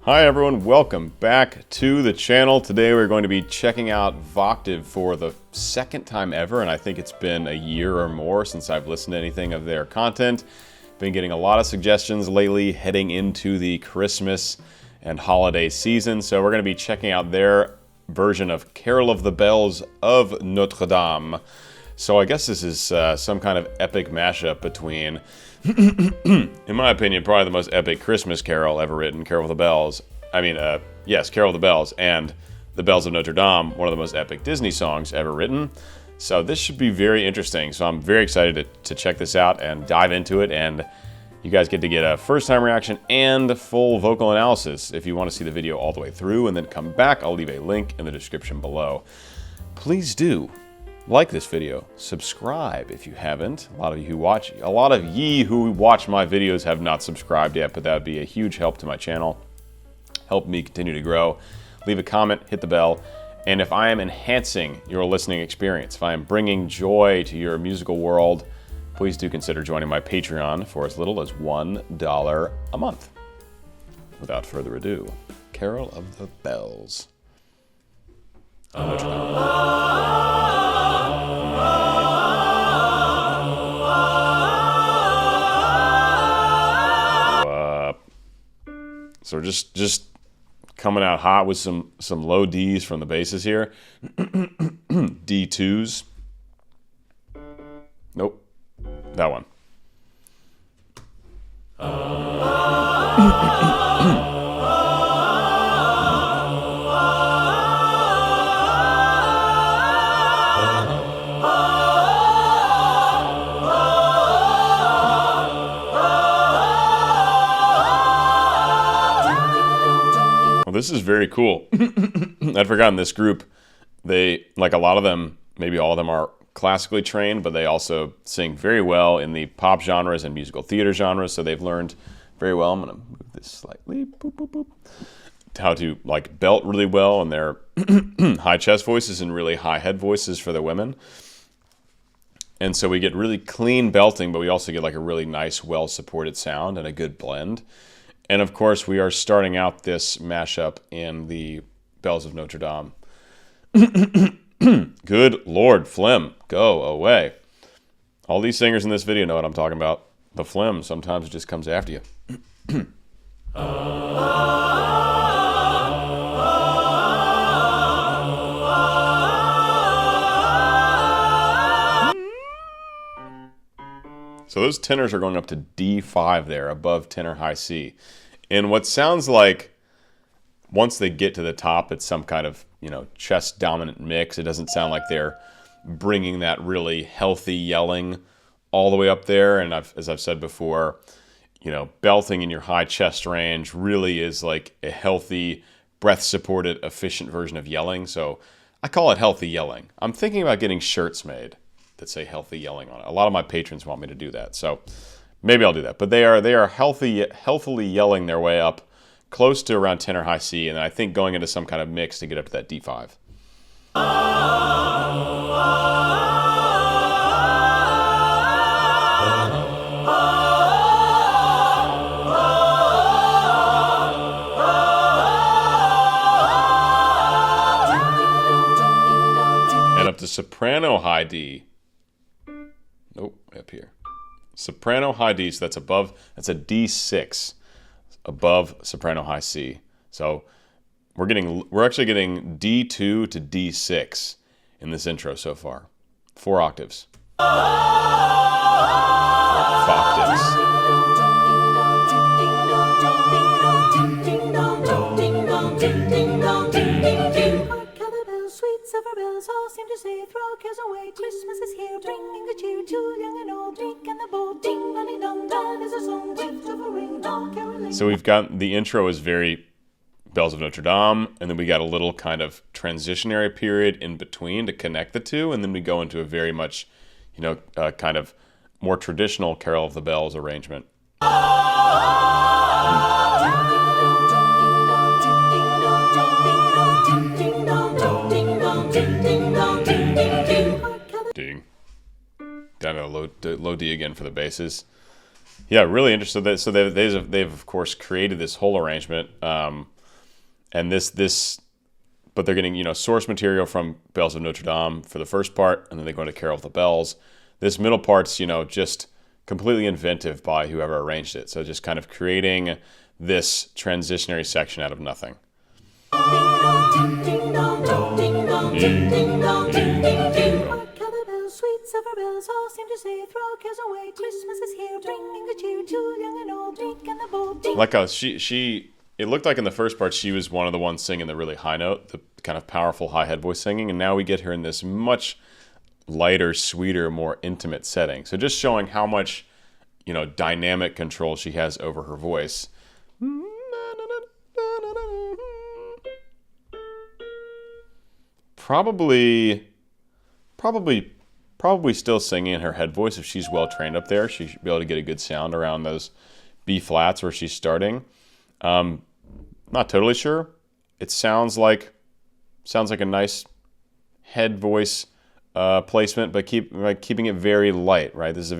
Hi everyone, welcome back to the channel. Today we're going to be checking out Voctave for the second time ever, and I think it's been a year or more since I've listened to anything of their content. Been getting a lot of suggestions lately heading into the Christmas and holiday season, so we're going to be checking out their version of Carol of the Bells of Notre Dame. So I guess this is some kind of epic mashup between, in my opinion, probably the most epic Christmas carol ever written, Carol of the Bells. Yes, Carol of the Bells, and The Bells of Notre Dame, one of the most epic Disney songs ever written. So this should be very interesting. So I'm very excited to check this out and dive into it. And you guys get to get a first-time reaction and full vocal analysis if you want to see the video all the way through and then come back. I'll leave a link in the description below. Please do like this video, subscribe if you haven't. A lot of ye who watch my videos have not subscribed yet, but that would be a huge help to my channel. Help me continue to grow. Leave a comment, hit the bell, and if I am enhancing your listening experience, if I am bringing joy to your musical world, please do consider joining my Patreon for as little as $1 a month. Without further ado, Carol of the Bells of Notre Dame. So we're just coming out hot with some low Ds from the basses here. D2s. Nope. That one. This is very cool. I'd forgotten this group. They, like a lot of them, maybe all of them are classically trained, but they also sing very well in the pop genres and musical theater genres, so they've learned very well. I'm going to move this slightly. Boop, boop, boop. How to like belt really well in their high chest voices and really high head voices for the women. And so we get really clean belting, but we also get like a really nice, well-supported sound and a good blend. And of course, we are starting out this mashup in the Bells of Notre Dame. Good Lord, phlegm, go away. All these singers in this video know what I'm talking about. The phlegm sometimes just comes after you. So those tenors are going up to D5 there, above tenor high C. And what sounds like, once they get to the top, it's some kind of, chest dominant mix. It doesn't sound like they're bringing that really healthy yelling all the way up there. And as I've said before, belting in your high chest range really is like a healthy, breath-supported, efficient version of yelling. So I call it healthy yelling. I'm thinking about getting shirts made that say healthy yelling on it. A lot of my patrons want me to do that, so maybe I'll do that. But they are healthily yelling their way up close to around tenor high C, and I think going into some kind of mix to get up to that D5. And up to soprano high D. Nope, way up here. Soprano high D, so that's a D6 above soprano high C. So we're actually getting D2 to D6 in this intro so far. 4 octaves. Or octaves. All seem to say, throw cares away. Christmas is here, bringing the cheer to young and old. Drink and the bold, ding, dong, dong, dong is a song, gift of a ring, dong, caroling. So we've got, the intro is very Bells of Notre Dame, and then we got a little kind of transitionary period in between to connect the two, and then we go into a very much, kind of more traditional Carol of the Bells arrangement. Ding. Down to a low D again for the basses. Yeah, really interested. So they've of course created this whole arrangement And but they're getting, source material from Bells of Notre Dame for the first part, and then they go into Carol of the Bells. This middle part's, just completely inventive by whoever arranged it. So just kind of creating this transitionary section out of nothing. Sweet silver bells all seem to say, throw cares away, Christmas is here, bringing good cheer to young and old, drink in the bowl. Like how it looked like in the first part she was one of the ones singing the really high note, the kind of powerful high head voice singing, and now we get her in this much lighter, sweeter, more intimate setting. So just showing how much, dynamic control she has over her voice. Probably still singing in her head voice. If she's well trained up there, she should be able to get a good sound around those B flats where she's starting. Not totally sure. It sounds like a nice head voice placement, but keeping it very light, right? This is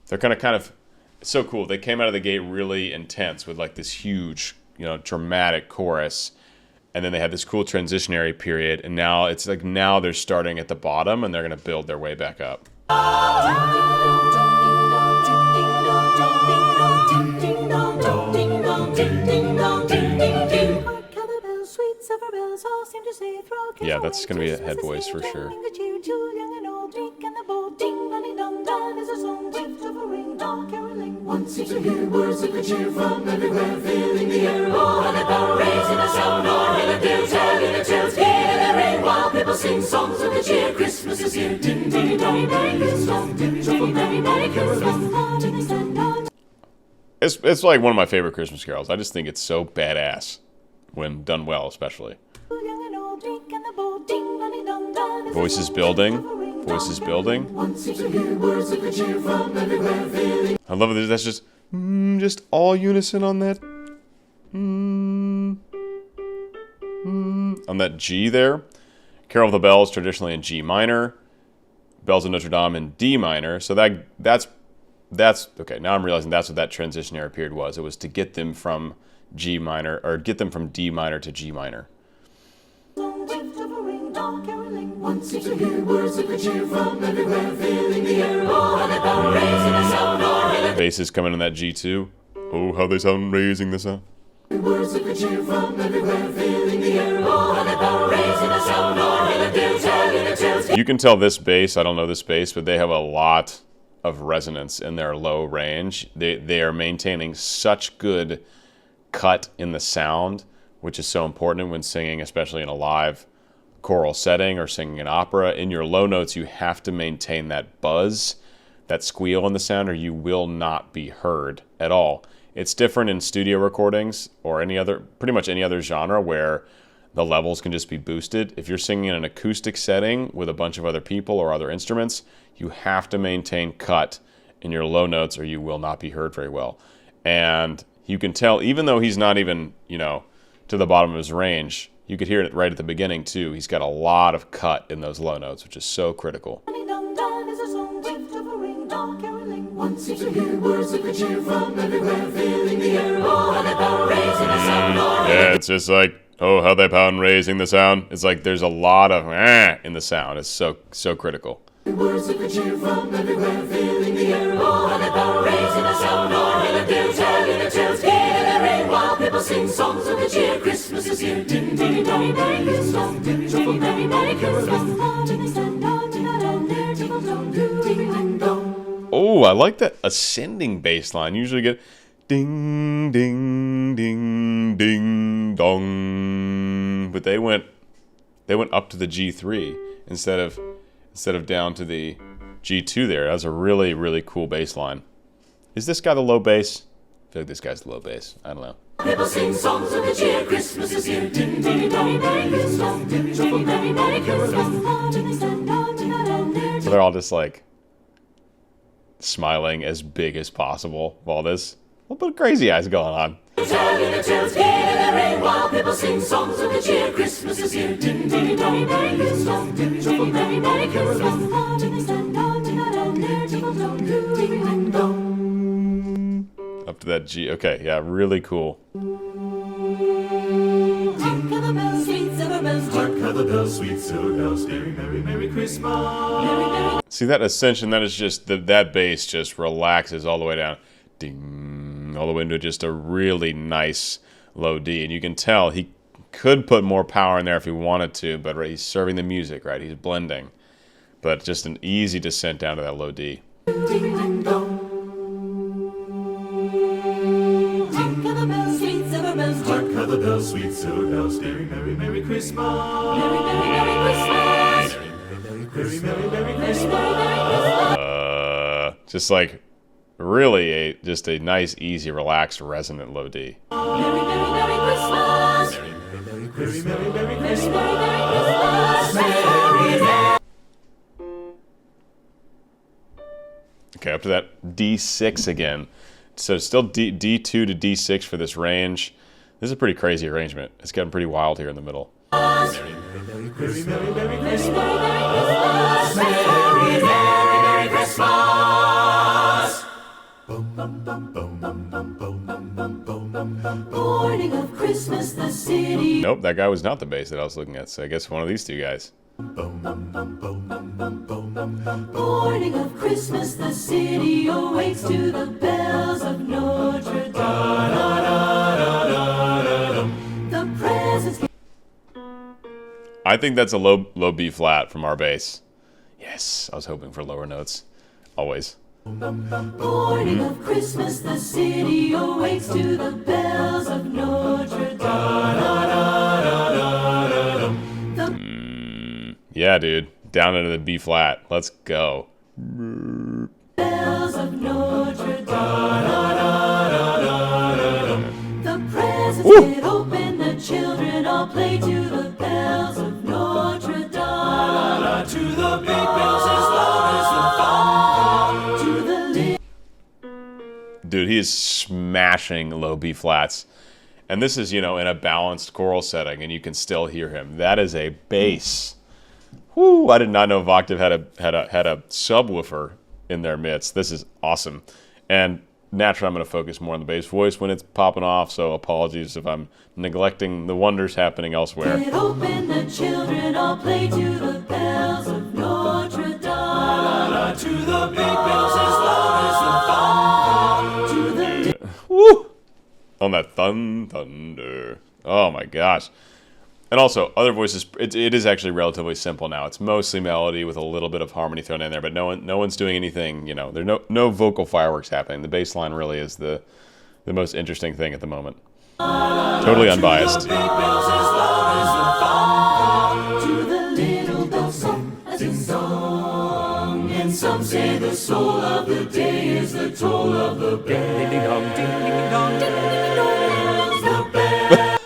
they're kind of it's so cool. They came out of the gate really intense with like this huge, dramatic chorus. And then they had this cool transitionary period, and now it's like they're starting at the bottom and they're going to build their way back up. Yeah, that's going to be a head voice for sure. Once you hear words of good cheer from everywhere, filling the air. Oh, how they power, raising a sound, or hear the bells, telling the tales, hear the ring while people sing songs of good cheer. Christmas is here, ding ding dong, merry Christmas, merry Christmas. It's like one of my favorite Christmas carols. I just think it's so badass when done well, especially. Voices building. Voices building. I love it. That's just all unison on that. On that G there. Carol of the Bells traditionally in G minor. Bells of Notre Dame in D minor. So that's okay. Now I'm realizing that's what that transitionary period was. It was to get them from G minor, or get them from D minor to G minor. Once you hear words of good cheer from everywhere, filling the air. Oh, how they sound, raising the sound, or hear the basses coming in that G2. Oh, how they sound, raising the sound. Words of good cheer from everywhere, filling the air. Oh, how they sound, raising the sound, or hear the bells, telling the tales. You can tell this bass, I don't know this bass, but they have a lot of resonance in their low range. They are maintaining such good cut in the sound, which is so important when singing, especially in a live choral setting or singing an opera. In your low notes, you have to maintain that buzz, that squeal in the sound, or you will not be heard at all. It's different in studio recordings or pretty much any other genre where the levels can just be boosted. If you're singing in an acoustic setting with a bunch of other people or other instruments, you have to maintain cut in your low notes or you will not be heard very well. And you can tell, even though he's not even, to the bottom of his range, you could hear it right at the beginning too. He's got a lot of cut in those low notes, which is so critical. Once you hear words of good cheer from everywhere, filling the air. Oh, how they pound, raising the sound. Yeah, it's just like, oh, how they pound, raising the sound. It's like there's a lot of in the sound. It's so critical. Words of good cheer from everywhere, filling the air. Oh, how they pound, raising the sound. Or hear the bells, telling the tales, hear the ring while people sing songs of good cheer. Christmas is here, ding ding dong, merry Christmas, ding ding merry merry Christmas. Oh, I like that ascending bass line. You usually get ding, ding, ding, ding, dong. But they went up to the G3 instead of down to the G2 there. That's a really, really cool bass line. Is this guy the low bass? I feel like this guy's the low bass. I don't know. People sing songs of the cheer. Christmas is here. Ding, ding, dong, merry Christmas. Ding, ding, merry, merry Christmas. So they're all just like smiling as big as possible while this little bit of crazy eyes going on. Telling the tales, hear the ring while people sing songs of the cheer. Christmas is here. Ding ding dong, merry Christmas. Ding ding merry merry Christmas. up to that G. Okay, yeah, really cool. Hark how the bells, sweet silver bells, hark how the bells, sweet silver bells, merry, merry, merry Christmas. Merry, merry. See that ascension? That is just that bass just relaxes all the way down, ding, all the way into just a really nice low D, and you can tell he could put more power in there if he wanted to, but he's serving the music, right? He's blending, but just an easy descent down to that low D. Ding, ding, dong. Hark how the bells, sweet silver bells, hark how the bells, sweet silver bells, merry, merry, merry Christmas. Merry, merry, merry Christmas. Merry, merry, merry, merry, merry Christmas. Just like really just a nice, easy, relaxed, resonant low D. Merry, merry, merry Christmas. Merry, merry, merry, merry, merry Christmas. Merry, merry Christmas. Merry, merry. Okay, up to that D6 again. So still D2 to D6 for this range. This is a pretty crazy arrangement. It's getting pretty wild here in the middle. Merry, merry, merry Christmas. Merry, merry, merry Christmas. Merry, merry, merry Christmas. Bum, bum, bum, bum, bum, bum, bum, bum, bum, bum, bum. Morning of Christmas, the city. Nope, that guy was not the bass that I was looking at. So I guess one of these two guys. Morning of Christmas, the city awakes to the bells of Notre Dame. The presents. I think that's a low B flat from our bass. Yes, I was hoping for lower notes. Always. Morning of Christmas, the city awakes to the bells of Notre Dame. Yeah, dude. Down into the B flat. Let's go. Bells of Notre Dame. The presents get open, the children all play to the bells of Notre Dame. To the big bells as loud as the thunder. To the Dude, he is smashing low B flats. And this is, in a balanced choral setting, and you can still hear him. That is a bass. Whoo! I did not know Voctave had a subwoofer in their midst. This is awesome. And naturally, I'm going to focus more on the bass voice when it's popping off, so apologies if I'm neglecting the wonders happening elsewhere. Get open, the children all play to the bells of Notre Dame. To the big bells as loud as the thunder. To the Woo! On that thunder. Oh my gosh. And also, other voices, it is actually relatively simple now. It's mostly melody with a little bit of harmony thrown in there, but no one's doing anything, there's no vocal fireworks happening. The bass line really is the most interesting thing at the moment. Totally unbiased. To the big bells as loud as the thunder. To the little bells song as in song. And some say the soul of the day is the toll of the bells. Ding ding dong, ding ding dong, ding ding dong. The bells.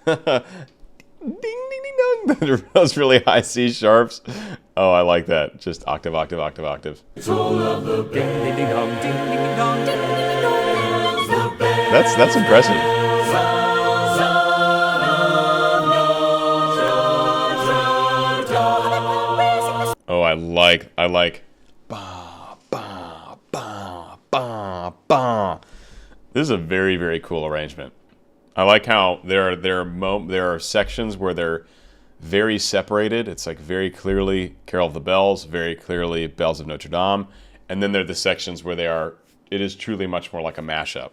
Ding, ding, ding, dong. Those really high C sharps. Oh, I like that. Just octave, octave, octave, octave. Toll of the bells. Ding ding dong, ding ding dong, ding ding dong. The bells. That's impressive. Oh, I like ba ba ba ba ba. This is a very, very cool arrangement. I like how there are sections where they're very separated. It's like very clearly Carol of the Bells, very clearly Bells of Notre Dame, and then there are the sections where it is truly much more like a mashup.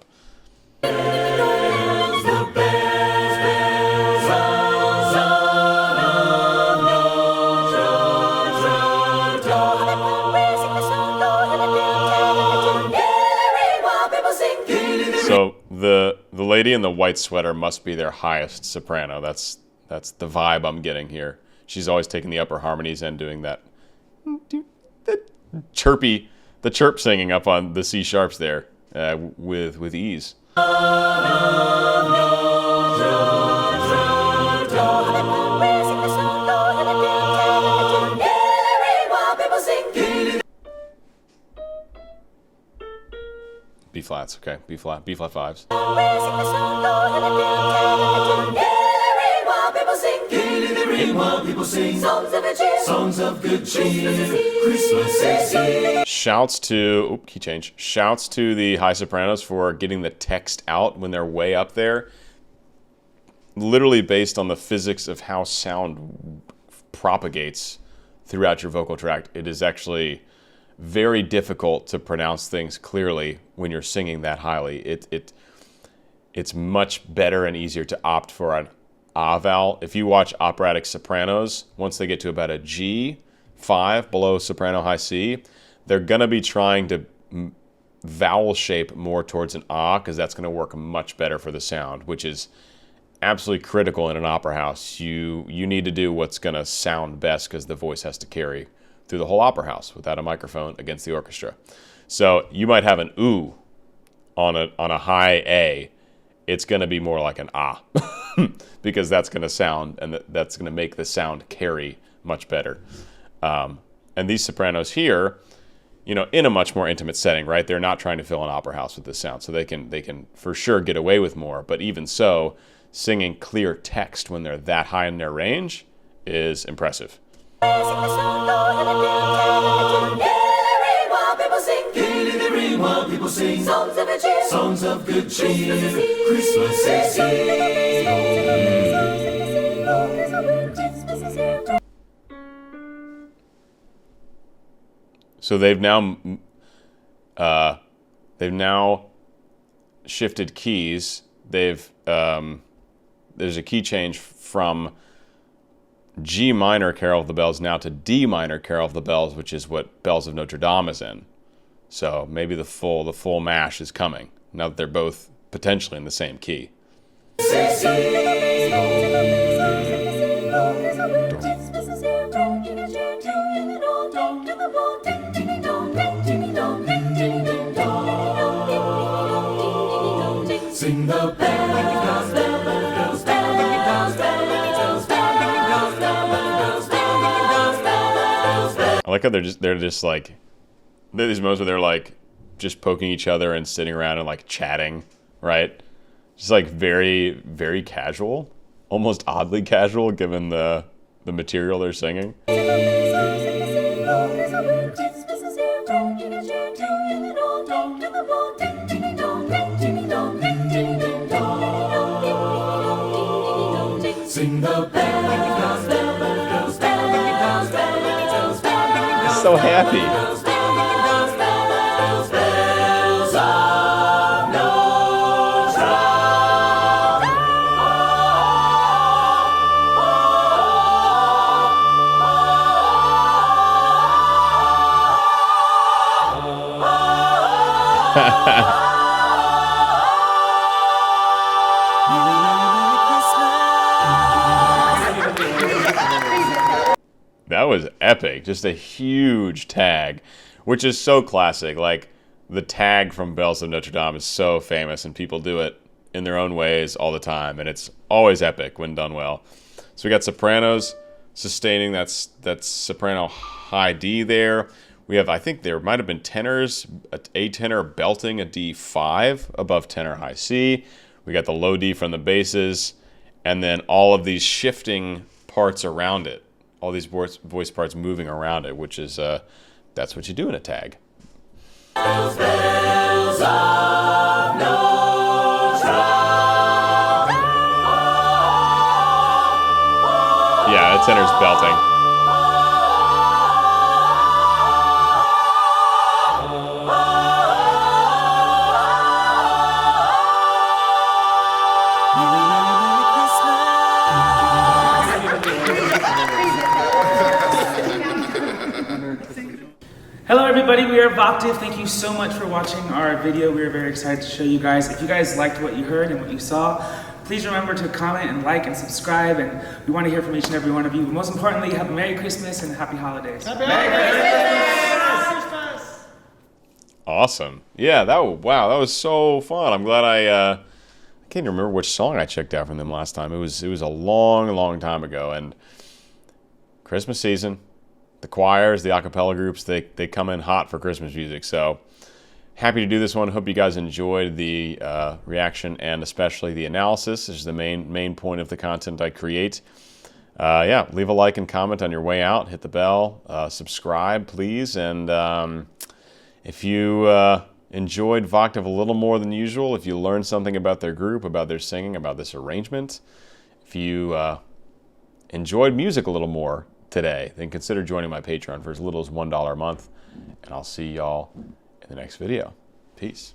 So the lady in the white sweater must be their highest soprano. That's the vibe I'm getting here. She's always taking the upper harmonies and doing that the chirp singing up on the C sharps there with ease. B flats, okay. B flat fives. people sing. Gaily they ring while people sing. Songs of good cheer. Songs of good cheer. Christmas is here. Shouts to, key change. Shouts to the high sopranos for getting the text out when they're way up there. Literally based on the physics of how sound propagates throughout your vocal tract, it is actually very difficult to pronounce things clearly when you're singing that highly. It's much better and easier to opt for an A vowel. If you watch operatic sopranos, once they get to about a G5 below soprano high C, they're gonna be trying to vowel shape more towards an A, because that's gonna work much better for the sound, which is absolutely critical in an opera house. You need to do what's gonna sound best, because the voice has to carry through the whole opera house without a microphone against the orchestra. So you might have an oo on a high A. It's gonna be more like an ah, because that's gonna sound, and that's gonna make the sound carry much better. And these sopranos here, you know, in a much more intimate setting, right? They're not trying to fill an opera house with this sound, so they can for sure get away with more. But even so, singing clear text when they're that high in their range is impressive. Gaily they ring while people sing. Songs of good cheer. Songs of good cheer. Christmas is here. So they've now shifted keys. There's a key change from G minor Carol of the Bells now to D minor Carol of the Bells, which is what Bells of Notre Dame is in. So maybe the full mash is coming now that they're both potentially in the same key. Sing the bells, bells, bells, bells, bells, bells, bells, bells. I like how they're just like, there's these moments where they're like just poking each other and sitting around and like chatting, right? Just like very, very casual, almost oddly casual given the material they're singing. Sing the bells, bells, bells, bells, bells, bells. So happy. Bells of Notre Dame. That was epic. Just a huge tag, which is so classic. Like, the tag from Bells of Notre Dame is so famous, and people do it in their own ways all the time, and it's always epic when done well. So we got sopranos sustaining that soprano high D there. We have, I think there might have been tenors, a tenor belting a D5 above tenor high C. We got the low D from the basses, and then all of these shifting parts around it. All these voice parts moving around it, which is, that's what you do in a tag. Bells, bells of Notre Yeah, the tenor's belting. Hello everybody, we are Voctave. Thank you so much for watching our video. We are very excited to show you guys. If you guys liked what you heard and what you saw, please remember to comment and like and subscribe, and we want to hear from each and every one of you. But most importantly, have a Merry Christmas and Happy Holidays. Merry Christmas! Awesome. Yeah, wow, that was so fun. I'm glad I can't remember which song I checked out from them last time. It was a long time ago, and Christmas season. The choirs, the a cappella groups, they come in hot for Christmas music. So happy to do this one. Hope you guys enjoyed the reaction and especially the analysis. This is the main point of the content I create. Yeah, leave a like and comment on your way out. Hit the bell. Subscribe, please. And if you enjoyed Voctave a little more than usual, if you learned something about their group, about their singing, about this arrangement, if you enjoyed music a little more today, then consider joining my Patreon for as little as $1 a month. And I'll see y'all in the next video. Peace.